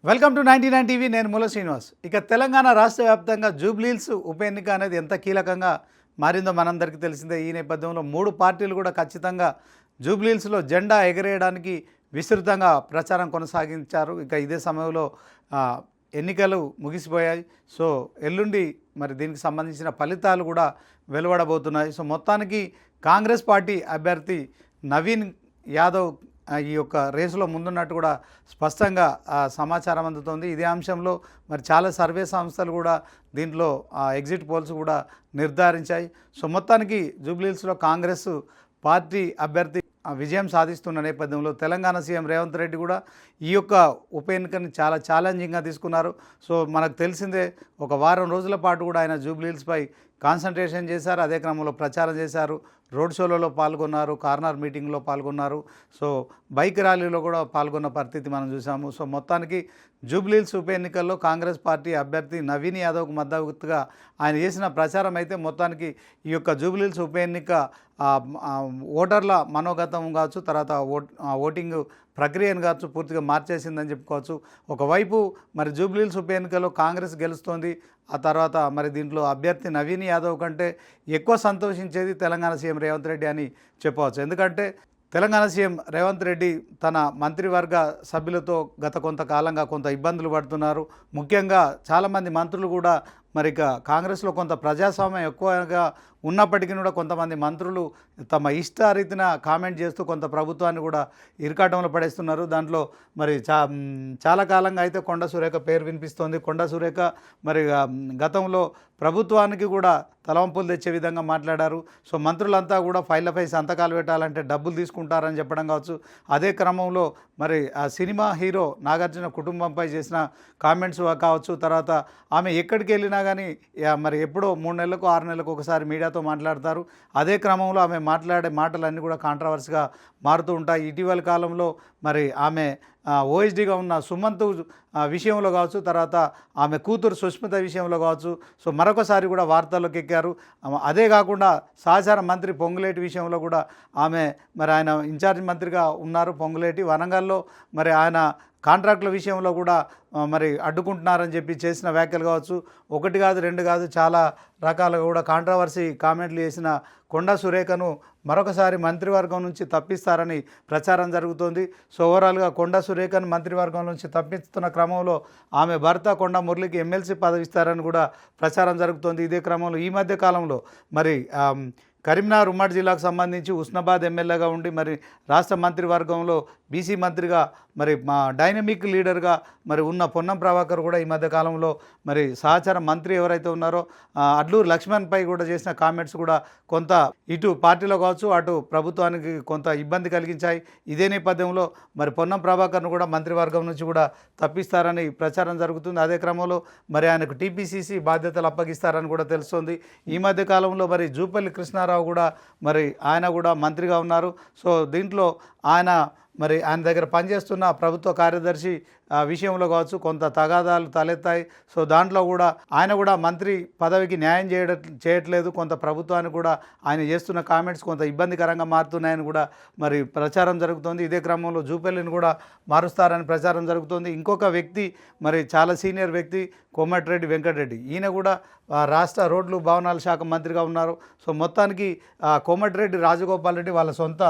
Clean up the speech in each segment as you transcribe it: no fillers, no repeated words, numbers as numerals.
Welcome to 99 TV. నేను మూల శ్రీనివాస్. ఇక తెలంగాణ రాష్ట్ర వ్యాప్తంగా జూబ్లీహిల్స్ ఉప ఎన్నిక అనేది ఎంత కీలకంగా మారిందో మనందరికీ తెలిసిందే. ఈ నేపథ్యంలో 3 పార్టీలు కూడా ఖచ్చితంగా జూబ్లీహిల్స్లో జెండా ఎగరేయడానికి విస్తృతంగా ప్రచారం కొనసాగించారు. ఇక ఇదే సమయంలో ఎన్నికలు ముగిసిపోయాయి. సో ఎల్లుండి మరి దీనికి సంబంధించిన ఫలితాలు కూడా వెలువడబోతున్నాయి. సో మొత్తానికి కాంగ్రెస్ పార్టీ అభ్యర్థి నవీన్ యాదవ్ ఈ యొక్క రేసులో ముందున్నట్టు కూడా స్పష్టంగా సమాచారం అందుతోంది. ఇదే అంశంలో మరి చాలా సర్వే సంస్థలు కూడా దీంట్లో ఎగ్జిట్ పోల్స్ కూడా నిర్ధారించాయి. సో మొత్తానికి జూబ్లీహిల్స్లో కాంగ్రెస్ పార్టీ అభ్యర్థి విజయం సాధిస్తున్న నేపథ్యంలో తెలంగాణ సీఎం రేవంత్ రెడ్డి కూడా ఈ యొక్క ఉప ఎన్నికని చాలా ఛాలెంజింగ్గా తీసుకున్నారు. సో మనకు తెలిసిందే, ఒక వారం రోజుల పాటు కూడా ఆయన జూబ్లీహిల్స్పై కాన్సన్ట్రేషన్ చేశారు. అదే క్రమంలో ప్రచారం చేశారు, రోడ్ షోలలో పాల్గొన్నారు, కార్నర్ మీటింగ్లో పాల్గొన్నారు. సో బైక్ ర్యాలీలో కూడా పాల్గొన్న పరిస్థితి మనం చూసాము. సో మొత్తానికి జూబ్లీహిల్స్ ఉప ఎన్నికల్లో కాంగ్రెస్ పార్టీ అభ్యర్థి నవీన్ యాదవ్కు మద్దతుగా ఆయన చేసిన ప్రచారం అయితే మొత్తానికి ఈ యొక్క జూబ్లీహిల్స్ ఉప ఎన్నిక ఓటర్ల మనోగతం కావచ్చు, తర్వాత ఓటింగ్ ప్రక్రియను కావచ్చు పూర్తిగా మార్చేసిందని చెప్పుకోవచ్చు. ఒకవైపు మరి జూబ్లీహిల్స్ ఉప ఎన్నికలో కాంగ్రెస్ గెలుస్తోంది. ఆ తర్వాత మరి దీంట్లో అభ్యర్థి నవీన్ యాదవ్ కంటే ఎక్కువ సంతోషించేది తెలంగాణ సీఎం రేవంత్ రెడ్డి అని చెప్పవచ్చు. ఎందుకంటే తెలంగాణ సీఎం రేవంత్ రెడ్డి తన మంత్రివర్గ సభ్యులతో గత కొంతకాలంగా కొంత ఇబ్బందులు పడుతున్నారు. ముఖ్యంగా చాలామంది మంత్రులు కూడా మరి ఇక కాంగ్రెస్లో కొంత ప్రజాస్వామ్యం ఎక్కువగా ఉన్నప్పటికీ కూడా కొంతమంది మంత్రులు తమ ఇష్టారీతిన కామెంట్ చేస్తూ కొంత ప్రభుత్వాన్ని కూడా ఇరకాటంలో పడేస్తున్నారు. దాంట్లో మరి చాలా కాలంగా అయితే కొండ సురేఖ పేరు వినిపిస్తోంది. కొండ సురేఖ మరి గతంలో ప్రభుత్వానికి కూడా తలవంపులు తెచ్చే విధంగా మాట్లాడారు. సో మంత్రులంతా కూడా ఫైళ్ళపై సంతకాలు పెట్టాలంటే డబ్బులు తీసుకుంటారని చెప్పడం కావచ్చు. అదే క్రమంలో మరి ఆ సినిమా హీరో నాగార్జున కుటుంబంపై చేసిన కామెంట్స్ కావచ్చు. తర్వాత ఆమె ఎక్కడికి వెళ్ళినా కానీ మరి ఎప్పుడో 3 నెలలకు 6 నెలలకు ఒకసారి మీడియాతో మాట్లాడతారు. అదే క్రమంలో ఆమె మాట్లాడే మాటలన్నీ కూడా కాంట్రవర్సీగా మారుతూ ఉంటాయి. ఇటీవల కాలంలో మరి ఆమె ఓఎస్డీగా ఉన్న సుమంత్ విషయంలో కావచ్చు, తర్వాత ఆమె కూతురు సుష్మిత విషయంలో కావచ్చు. సో మరొకసారి కూడా వార్తల్లోకి ఎక్కారు. అదే కాకుండా సహచార మంత్రి పొంగులేటి విషయంలో కూడా ఆమె మరి ఆయన ఇన్ఛార్జ్ మంత్రిగా ఉన్నారు పొంగులేటి. వరంగల్లో మరి ఆయన కాంట్రాక్టుల విషయంలో కూడా మరి అడ్డుకుంటున్నారని చెప్పి చేసిన వ్యాఖ్యలు కావచ్చు. 1 కాదు 2 కాదు చాలా రకాలుగా కూడా కాంట్రవర్సీ కామెంట్లు చేసిన కొండా సురేఖను మరొకసారి మంత్రివర్గం నుంచి తప్పిస్తారని ప్రచారం జరుగుతోంది. సో ఓవరాల్గా కొండా సురేఖను మంత్రివర్గం నుంచి తప్పిస్తున్న క్రమంలో ఆమె భర్త కొండా మురళికి ఎమ్మెల్సీ పదవి ఇస్తారని కూడా ప్రచారం జరుగుతోంది. ఇదే క్రమంలో ఈ మధ్య కాలంలో మరి కరీంనగర్ ఉమ్మడి జిల్లాకు సంబంధించి ఉస్నాబాద్ ఎమ్మెల్యేగా ఉండి మరి రాష్ట్ర మంత్రివర్గంలో బీసీ మంత్రిగా మరి మా డైనమిక్ లీడర్గా మరి ఉన్న పొన్నం ప్రభాకర్ కూడా ఈ మధ్య కాలంలో మరి సహచార మంత్రి ఎవరైతే ఉన్నారో అడ్లూరు లక్ష్మణ్పై కూడా చేసిన కామెంట్స్ కూడా కొంత ఇటు పార్టీలో కావచ్చు అటు ప్రభుత్వానికి కొంత ఇబ్బంది కలిగించాయి. ఇదే నేపథ్యంలో మరి పొన్నం ప్రభాకర్ను కూడా మంత్రివర్గం నుంచి కూడా తప్పిస్తారని ప్రచారం జరుగుతుంది. అదే క్రమంలో మరి ఆయనకు టీపీసీసీ బాధ్యతలు అప్పగిస్తారని కూడా తెలుస్తోంది. ఈ మధ్య కాలంలో మరి జూపల్లి కృష్ణారావు కూడా మరి ఆయన కూడా మంత్రిగా ఉన్నారు. సో దీంట్లో ఆయన దగ్గర పనిచేస్తున్న ప్రభుత్వ కార్యదర్శి విషయంలో కావచ్చు కొంత తగాదాలు తలెత్తాయి. సో దాంట్లో కూడా ఆయన కూడా మంత్రి పదవికి న్యాయం చేయట్లేదు. కొంత ప్రభుత్వానికి కూడా ఆయన చేస్తున్న కామెంట్స్ కొంత ఇబ్బందికరంగా మారుతున్నాయని కూడా మరి ప్రచారం జరుగుతోంది. ఇదే క్రమంలో జూపల్లిని కూడా మారుస్తారని ప్రచారం జరుగుతోంది. ఇంకొక వ్యక్తి మరి చాలా సీనియర్ వ్యక్తి కోమటిరెడ్డి వెంకటరెడ్డి, ఈయన కూడా రాష్ట్ర రోడ్లు భవనాల శాఖ మంత్రిగా ఉన్నారు. సో మొత్తానికి కోమటిరెడ్డి రాజగోపాల్ రెడ్డి వాళ్ళ సొంత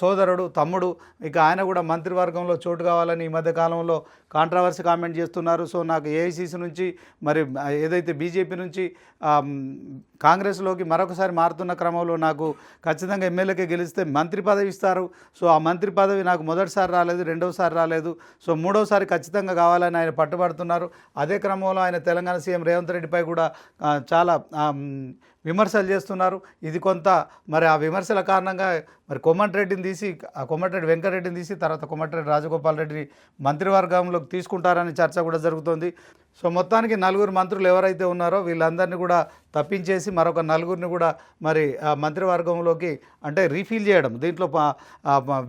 సోదరుడు తమ్ముడు. ఇక ఆయన కూడా మంత్రివర్గంలో చోటు కావాలని ఈ మధ్య కాలంలో కాంట్రవర్సీ కామెంట్ చేస్తున్నారు. సో నాకు ఏఐసీసీ నుంచి మరి ఏదైతే బీజేపీ నుంచి కాంగ్రెస్లోకి మరొకసారి మారుతున్న క్రమంలో నాకు ఖచ్చితంగా ఎమ్మెల్యేకే గెలిస్తే మంత్రి పదవి ఇస్తారు. సో ఆ మంత్రి పదవి నాకు మొదటిసారి రాలేదు, రెండోసారి రాలేదు, సో మూడోసారి ఖచ్చితంగా కావాలని ఆయన పట్టుబడుతున్నారు. అదే క్రమంలో ఆయన తెలంగాణ సీఎం రేవంత్ రెడ్డిపై కూడా చాలా విమర్శలు చేస్తున్నారు. ఇది కొంత మరి ఆ విమర్శల కారణంగా మరి కోమటిరెడ్డి వెంకటరెడ్డిని తీసి తర్వాత కోమటిరెడ్డి రాజగోపాల్ రెడ్డిని మంత్రివర్గంలోకి తీసుకుంటారని చర్చ కూడా జరుగుతోంది. సో మొత్తానికి నలుగురు మంత్రులు ఎవరైతే ఉన్నారో వీళ్ళందరినీ కూడా తప్పించేసి మరొక నలుగురిని కూడా మరి మంత్రివర్గంలోకి అంటే రీఫిల్ చేయడం, దీంట్లో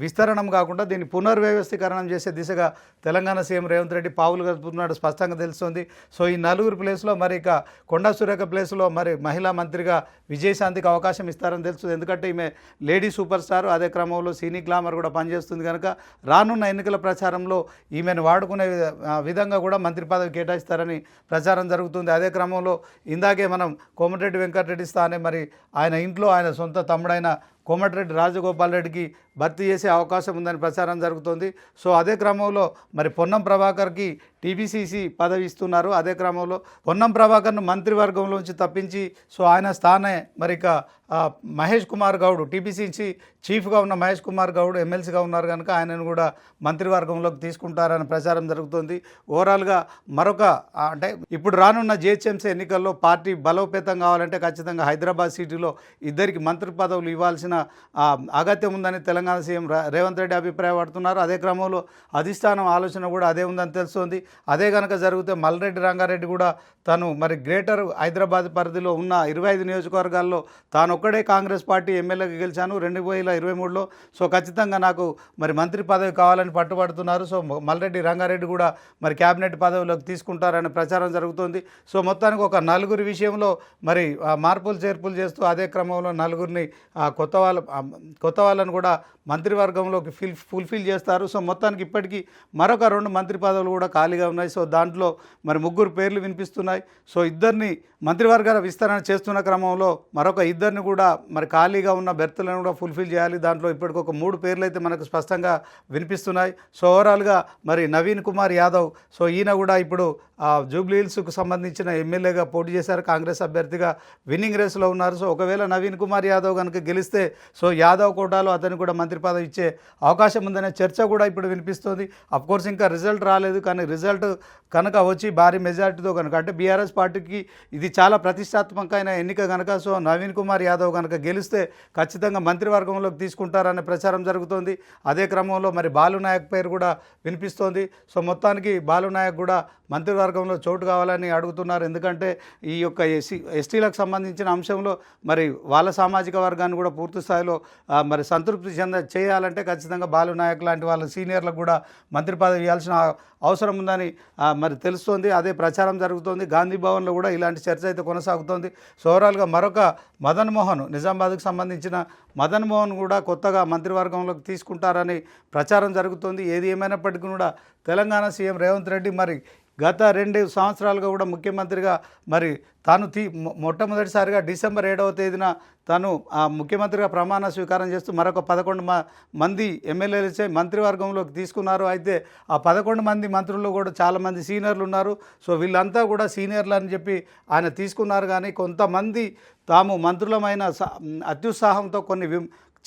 విస్తరణం కాకుండా దీన్ని పునర్వ్యవస్థీకరణం చేసే దిశగా తెలంగాణ సీఎం రేవంత్ రెడ్డి పావులు కలుపుతున్నాడు స్పష్టంగా తెలుస్తుంది. సో ఈ నలుగురు ప్లేస్లో మరి ఇక కొండా సురేఖ ప్లేస్లో మరి మహిళా మంత్రిగా విజయశాంతికి అవకాశం ఇస్తారని తెలుస్తుంది. ఎందుకంటే ఈమె లేడీ సూపర్ స్టార్, అదే క్రమంలో సినీ గ్లామర్ కూడా పనిచేస్తుంది కనుక రానున్న ఎన్నికల ప్రచారంలో ఈమెను వాడుకునే విధంగా కూడా మంత్రి పదవి కేటాయిస్తారని ప్రచారం జరుగుతుంది. అదే క్రమంలో ఇందాకే మనం కోమటిరెడ్డి వెంకటరెడ్డి స్థానే మరి ఆయన ఇంట్లో ఆయన సొంత తమ్ముడైన కోమటిరెడ్డి రాజగోపాల్ రెడ్డికి భర్తీ చేసే అవకాశం ఉందని ప్రచారం జరుగుతుంది. సో అదే క్రమంలో మరి పొన్నం ప్రభాకర్కి టీపీసీసీ పదవి ఇస్తున్నారు. అదే క్రమంలో పొన్నం ప్రభాకర్ను మంత్రివర్గంలోంచి తప్పించి సో ఆయన స్థానే మరి ఇక మహేష్ కుమార్ గౌడ్, టీపీసీసీ చీఫ్గా ఉన్న మహేష్ కుమార్ గౌడ్ ఎమ్మెల్సీగా ఉన్నారు కనుక ఆయనను కూడా మంత్రివర్గంలోకి తీసుకుంటారని ప్రచారం జరుగుతుంది. ఓవరాల్గా మరొక అంటే ఇప్పుడు రానున్న జిహెచ్ఎంసీ ఎన్నికల్లో పార్టీ బలోపేతం కావాలంటే ఖచ్చితంగా హైదరాబాద్ సిటీలో ఇద్దరికి మంత్రి పదవులు ఇవ్వాల్సిన అగత్యం ఉందని తెలంగాణ సీఎం రేవంత్ రెడ్డి అభిప్రాయపడుతున్నారు. అదే క్రమంలో అధిష్టానం ఆలోచన కూడా అదే ఉందని తెలుస్తోంది. అదే కనుక జరిగితే మల్రెడ్డి రంగారెడ్డి కూడా తను మరి గ్రేటర్ హైదరాబాద్ పరిధిలో ఉన్న 25 నియోజకవర్గాల్లో తాను ఒక్కడే కాంగ్రెస్ పార్టీ ఎమ్మెల్యేగా గెలిచాను 2023లో. సో ఖచ్చితంగా నాకు మరి మంత్రి పదవి కావాలని పట్టుబడుతున్నారు. సో మల్రెడ్డి రంగారెడ్డి కూడా మరి క్యాబినెట్ పదవిలోకి తీసుకుంటారనే ప్రచారం జరుగుతుంది. సో మొత్తానికి ఒక నలుగురి విషయంలో మరి మార్పులు చేర్పులు చేస్తూ అదే క్రమంలో నలుగురిని కొత్త వాళ్ళను కూడా మంత్రివర్గంలోకి ఫుల్ఫిల్ చేస్తారు. సో మొత్తానికి ఇప్పటికీ మరొక 2 మంత్రి పదవులు కూడా ఖాళీగా ఉన్నాయి. సో దాంట్లో మరి 3 పేర్లు వినిపిస్తున్నాయి. సో ఇద్దరిని మంత్రివర్గాల విస్తరణ చేస్తున్న క్రమంలో మరొక ఇద్దరిని కూడా మరి ఖాళీగా ఉన్న బెర్తులను కూడా ఫుల్ఫిల్ చేయాలి. దాంట్లో ఇప్పటికి ఒక 3 పేర్లు అయితే మనకు స్పష్టంగా వినిపిస్తున్నాయి. సో ఓవరాల్గా మరి నవీన్ కుమార్ యాదవ్, సో ఈయన కూడా ఇప్పుడు జూబ్లీహిల్స్కు సంబంధించిన ఎమ్మెల్యేగా పోటీ చేశారు, కాంగ్రెస్ అభ్యర్థిగా విన్నింగ్ రేస్లో ఉన్నారు. సో ఒకవేళ నవీన్ కుమార్ యాదవ్ కనుక గెలిస్తే సో యాదవ్ కోటాలో అతనికి కూడా మంత్రి పదవి ఇచ్చే అవకాశం ఉందనే చర్చ కూడా ఇప్పుడు వినిపిస్తుంది. అఫ్కోర్స్ ఇంకా రిజల్ట్ రాలేదు, కానీ రిజల్ట్ కనుక వచ్చి భారీ మెజార్టీతో కనుక అంటే బీఆర్ఎస్ పార్టీకి ఇది చాలా ప్రతిష్టాత్మకమైన ఎన్నిక కనుక సో నవీన్ కుమార్ యాదవ్ కనుక గెలిస్తే ఖచ్చితంగా మంత్రివర్గంలోకి తీసుకుంటారనే ప్రచారం జరుగుతోంది. అదే క్రమంలో మరి బాలునాయక్ పేరు కూడా వినిపిస్తోంది. సో మొత్తానికి బాలునాయక్ కూడా మంత్రివర్గంలో చోటు కావాలని అడుగుతున్నారు. ఎందుకంటే ఈ యొక్క ఎస్టీలకు సంబంధించిన అంశంలో మరి వాళ్ళ సామాజిక వర్గాన్ని కూడా పూర్తి స్థాయిలో మరి సంతృప్తి చేయాలంటే ఖచ్చితంగా బాలునాయక్ లాంటి వాళ్ళ సీనియర్లకు కూడా మంత్రి పదవి ఇవ్వాల్సిన అవసరం ఉందని మరి తెలుస్తోంది. అదే ప్రచారం జరుగుతోంది. గాంధీ భవన్లో కూడా ఇలాంటి చర్చ అయితే కొనసాగుతోంది. సో ఓవరాల్గా మరొక మదన్ మోహన్, నిజామాబాద్కు సంబంధించిన మదన్ మోహన్ కూడా కొత్తగా మంత్రివర్గంలోకి తీసుకుంటారని ప్రచారం జరుగుతోంది. ఏది ఏమైనప్పటికీ కూడా తెలంగాణ సీఎం రేవంత్ రెడ్డి మరి గత 2 సంవత్సరాలుగా కూడా ముఖ్యమంత్రిగా మరి తాను మొట్టమొదటిసారిగా డిసెంబర్ 7వ తేదీన తాను ముఖ్యమంత్రిగా ప్రమాణ స్వీకారం చేస్తూ మరొక 11 మంది ఎమ్మెల్యేలచే మంత్రివర్గంలోకి తీసుకున్నారు. అయితే ఆ 11 మంది మంత్రుల్లో కూడా చాలామంది సీనియర్లు ఉన్నారు. సో వీళ్ళంతా కూడా సీనియర్లు అని చెప్పి ఆయన తీసుకున్నారు. కానీ కొంతమంది తాము మంత్రులమైన అత్యుత్సాహంతో కొన్ని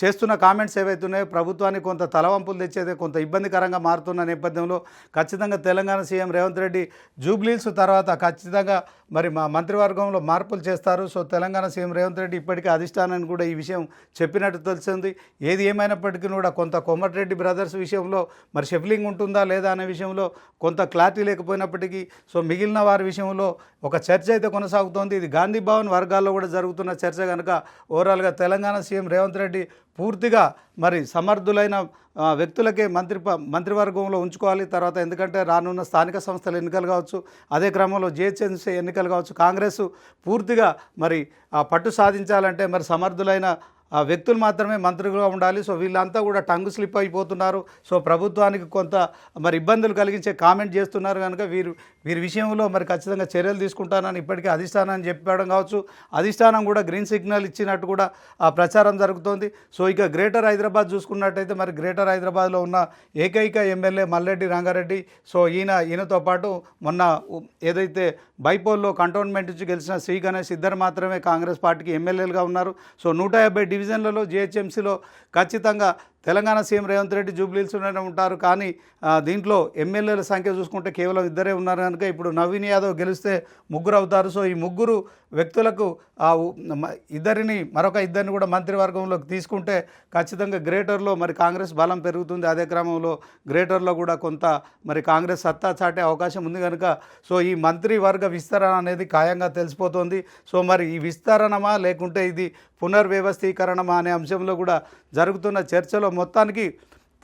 చేస్తున్న కామెంట్స్ ఏవైతే ఉన్నాయో ప్రభుత్వానికి కొంత తలవంపులు తెచ్చేదే కొంత ఇబ్బందికరంగా మారుతున్న నేపథ్యంలో ఖచ్చితంగా తెలంగాణ సీఎం రేవంత్ రెడ్డి జూబ్లీహిల్స్ తర్వాత ఖచ్చితంగా మరి మా మంత్రివర్గంలో మార్పులు చేస్తారు. సో తెలంగాణ సీఎం రేవంత్ రెడ్డి ఇప్పటికే అధిష్టానాన్ని కూడా ఈ విషయం చెప్పినట్టు తెలిసింది. ఏది ఏమైనప్పటికీ కూడా కొంత కోమటిరెడ్డి బ్రదర్స్ విషయంలో మరి షెఫ్లింగ్ ఉంటుందా లేదా అనే విషయంలో కొంత క్లారిటీ లేకపోయినప్పటికీ సో మిగిలిన వారి విషయంలో ఒక చర్చ అయితే కొనసాగుతోంది. ఇది గాంధీ భవన్ వర్గాల్లో కూడా జరుగుతున్న చర్చ కనుక ఓవరాల్గా తెలంగాణ సీఎం రేవంత్ రెడ్డి పూర్తిగా మరి సమర్థులైన వ్యక్తులకే మంత్రివర్గంలో ఉంచుకోవాలి. తర్వాత ఎందుకంటే రానున్న స్థానిక సంస్థల ఎన్నికలు కావచ్చు, అదే క్రమంలో జిహెచ్ఎంసీ ఎన్నికలు కావచ్చు, కాంగ్రెస్ పూర్తిగా మరి పట్టు సాధించాలంటే మరి సమర్థులైన వ్యక్తులు మాత్రమే మంత్రిగా ఉండాలి. సో వీళ్ళంతా కూడా టంగు స్లిప్ అయిపోతున్నారు. సో ప్రభుత్వానికి కొంత మరి ఇబ్బందులు కలిగించే కామెంట్ చేస్తున్నారు కనుక వీరి విషయంలో మరి ఖచ్చితంగా చర్యలు తీసుకుంటానని ఇప్పటికే అధిష్టానాన్ని చెప్పడం కావచ్చు, అధిష్టానం కూడా గ్రీన్ సిగ్నల్ ఇచ్చినట్టు కూడా ప్రచారం జరుగుతోంది. సో ఇక గ్రేటర్ హైదరాబాద్ చూసుకున్నట్టయితే మరి గ్రేటర్ హైదరాబాద్లో ఉన్న ఏకైక ఎమ్మెల్యే మల్రెడ్డి రంగారెడ్డి. సో ఈయనతో పాటు మొన్న ఏదైతే బైపోల్లో కంటోన్మెంట్ నుంచి గెలిచిన శ్రీ గణేష్ ఇద్దరు మాత్రమే కాంగ్రెస్ పార్టీకి ఎమ్మెల్యేలుగా ఉన్నారు. సో 150 డివిజన్లలో జిహెచ్ఎంసీలో ఖచ్చితంగా తెలంగాణ సీఎం రేవంత్ రెడ్డి జూబ్లీహిల్స్లోనే ఉంటారు. కానీ దీంట్లో ఎమ్మెల్యేల సంఖ్య చూసుకుంటే కేవలం ఇద్దరే ఉన్నారు కనుక ఇప్పుడు నవీన్ యాదవ్ గెలిస్తే ముగ్గురు అవుతారు. సో ఈ ముగ్గురు వ్యక్తులకు మరొక ఇద్దరిని కూడా మంత్రివర్గంలోకి తీసుకుంటే ఖచ్చితంగా గ్రేటర్లో మరి కాంగ్రెస్ బలం పెరుగుతుంది. అదే క్రమంలో గ్రేటర్లో కూడా కొంత మరి కాంగ్రెస్ సత్తా చాటే అవకాశం ఉంది కనుక సో ఈ మంత్రివర్గ విస్తరణ అనేది ఖాయంగా తెలిసిపోతుంది. సో మరి ఈ విస్తరణమా లేకుంటే ఇది పునర్వ్యవస్థీకరణమా అనే అంశంలో కూడా జరుగుతున్న చర్చలో మొత్తానికి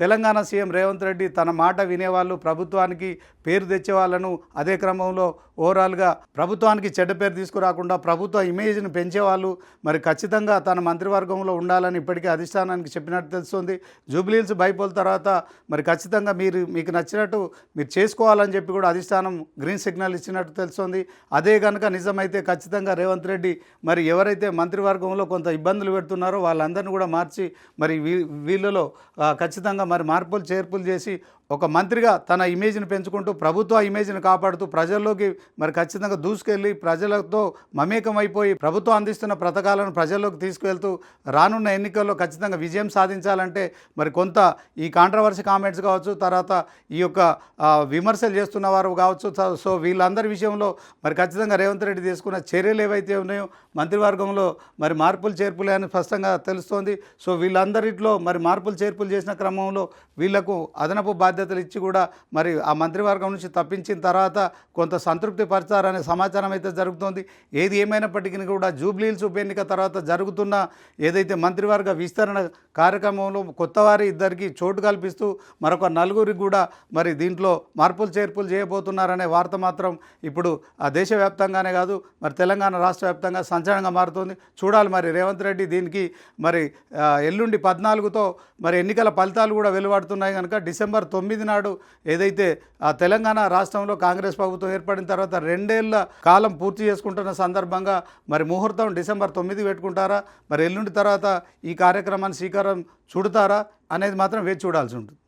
తెలంగాణ సీఎం రేవంత్ రెడ్డి తన మాట వినేవాళ్ళు, ప్రభుత్వానికి పేరు తెచ్చేవాళ్ళను, అదే క్రమంలో ఓవరాల్గా ప్రభుత్వానికి చెడ్డ పేరు తీసుకురాకుండా ప్రభుత్వ ఇమేజ్ని పెంచేవాళ్ళు మరి ఖచ్చితంగా తన మంత్రివర్గంలో ఉండాలని ఇప్పటికే అధిష్టానానికి చెప్పినట్టు తెలుస్తుంది. జూబ్లీహిల్స్ బైపోల్ తర్వాత మరి ఖచ్చితంగా మీకు నచ్చినట్టు మీరు చేసుకోవాలని చెప్పి కూడా అధిష్టానం గ్రీన్ సిగ్నల్ ఇచ్చినట్టు తెలుస్తుంది. అదే కనుక నిజమైతే ఖచ్చితంగా రేవంత్ రెడ్డి మరి ఎవరైతే మంత్రివర్గంలో కొంత ఇబ్బందులు పెడుతున్నారో వాళ్ళందరినీ కూడా మార్చి మరి వీళ్ళలో ఖచ్చితంగా మరి మార్పులు చేర్పులు చేసి ఒక మంత్రిగా తన ఇమేజ్ని పెంచుకుంటూ ప్రభుత్వ ఇమేజ్ని కాపాడుతూ ప్రజల్లోకి మరి ఖచ్చితంగా దూసుకెళ్ళి ప్రజలతో మమేకమైపోయి ప్రభుత్వం అందిస్తున్న పథకాలను ప్రజల్లోకి తీసుకువెళ్తూ రానున్న ఎన్నికల్లో ఖచ్చితంగా విజయం సాధించాలంటే మరి కొంత ఈ కాంట్రవర్సీ కామెంట్స్ కావచ్చు, తర్వాత ఈ యొక్క విమర్శలు చేస్తున్న వారు కావచ్చు. సో వీళ్ళందరి విషయంలో మరి ఖచ్చితంగా రేవంత్ రెడ్డి తీసుకున్న చర్యలు ఏవైతే ఉన్నాయో మంత్రివర్గంలో మరి మార్పులు చేర్పులే అని స్పష్టంగా తెలుస్తోంది. సో వీళ్ళందరిలో మరి మార్పులు చేర్పులు చేసిన క్రమంలో వీళ్లకు అదనపు బాధ్యతలు ఇచ్చి కూడా మరి ఆ మంత్రివర్గం నుంచి తప్పించిన తర్వాత కొంత సంతృప్తి పరచారనే సమాచారం అయితే జరుగుతోంది. ఏది ఏమైనప్పటికీ కూడా జూబ్లీహిల్స్ ఉప ఎన్నిక తర్వాత జరుగుతున్న ఏదైతే మంత్రివర్గ విస్తరణ కార్యక్రమంలో కొత్తవారి ఇద్దరికి చోటు కల్పిస్తూ మరొక నలుగురికి కూడా మరి దీంట్లో మార్పులు చేర్పులు చేయబోతున్నారనే వార్త మాత్రం ఇప్పుడు ఆ దేశవ్యాప్తంగానే కాదు మరి తెలంగాణ రాష్ట్ర వ్యాప్తంగా సంచలనంగా మారుతోంది. చూడాలి మరి రేవంత్ రెడ్డి దీనికి మరి ఎల్లుండి 14తో మరి ఎన్నికల ఫలితాలు కూడా వెలువడుతున్నాయి కనుక డిసెంబర్ 9 నాడు ఏదైతే తెలంగాణ రాష్ట్రంలో కాంగ్రెస్ ప్రభుత్వం ఏర్పడిన తర్వాత 2 ఏళ్ల కాలం పూర్తి చేసుకుంటున్న సందర్భంగా మరి ముహూర్తం డిసెంబర్ 9 పెట్టుకుంటారా, మరి ఎల్లుండి తర్వాత ఈ కార్యక్రమాన్ని శ్రీకారం చుడతారా అనేది మాత్రం వేచి చూడాల్సి ఉంటుంది.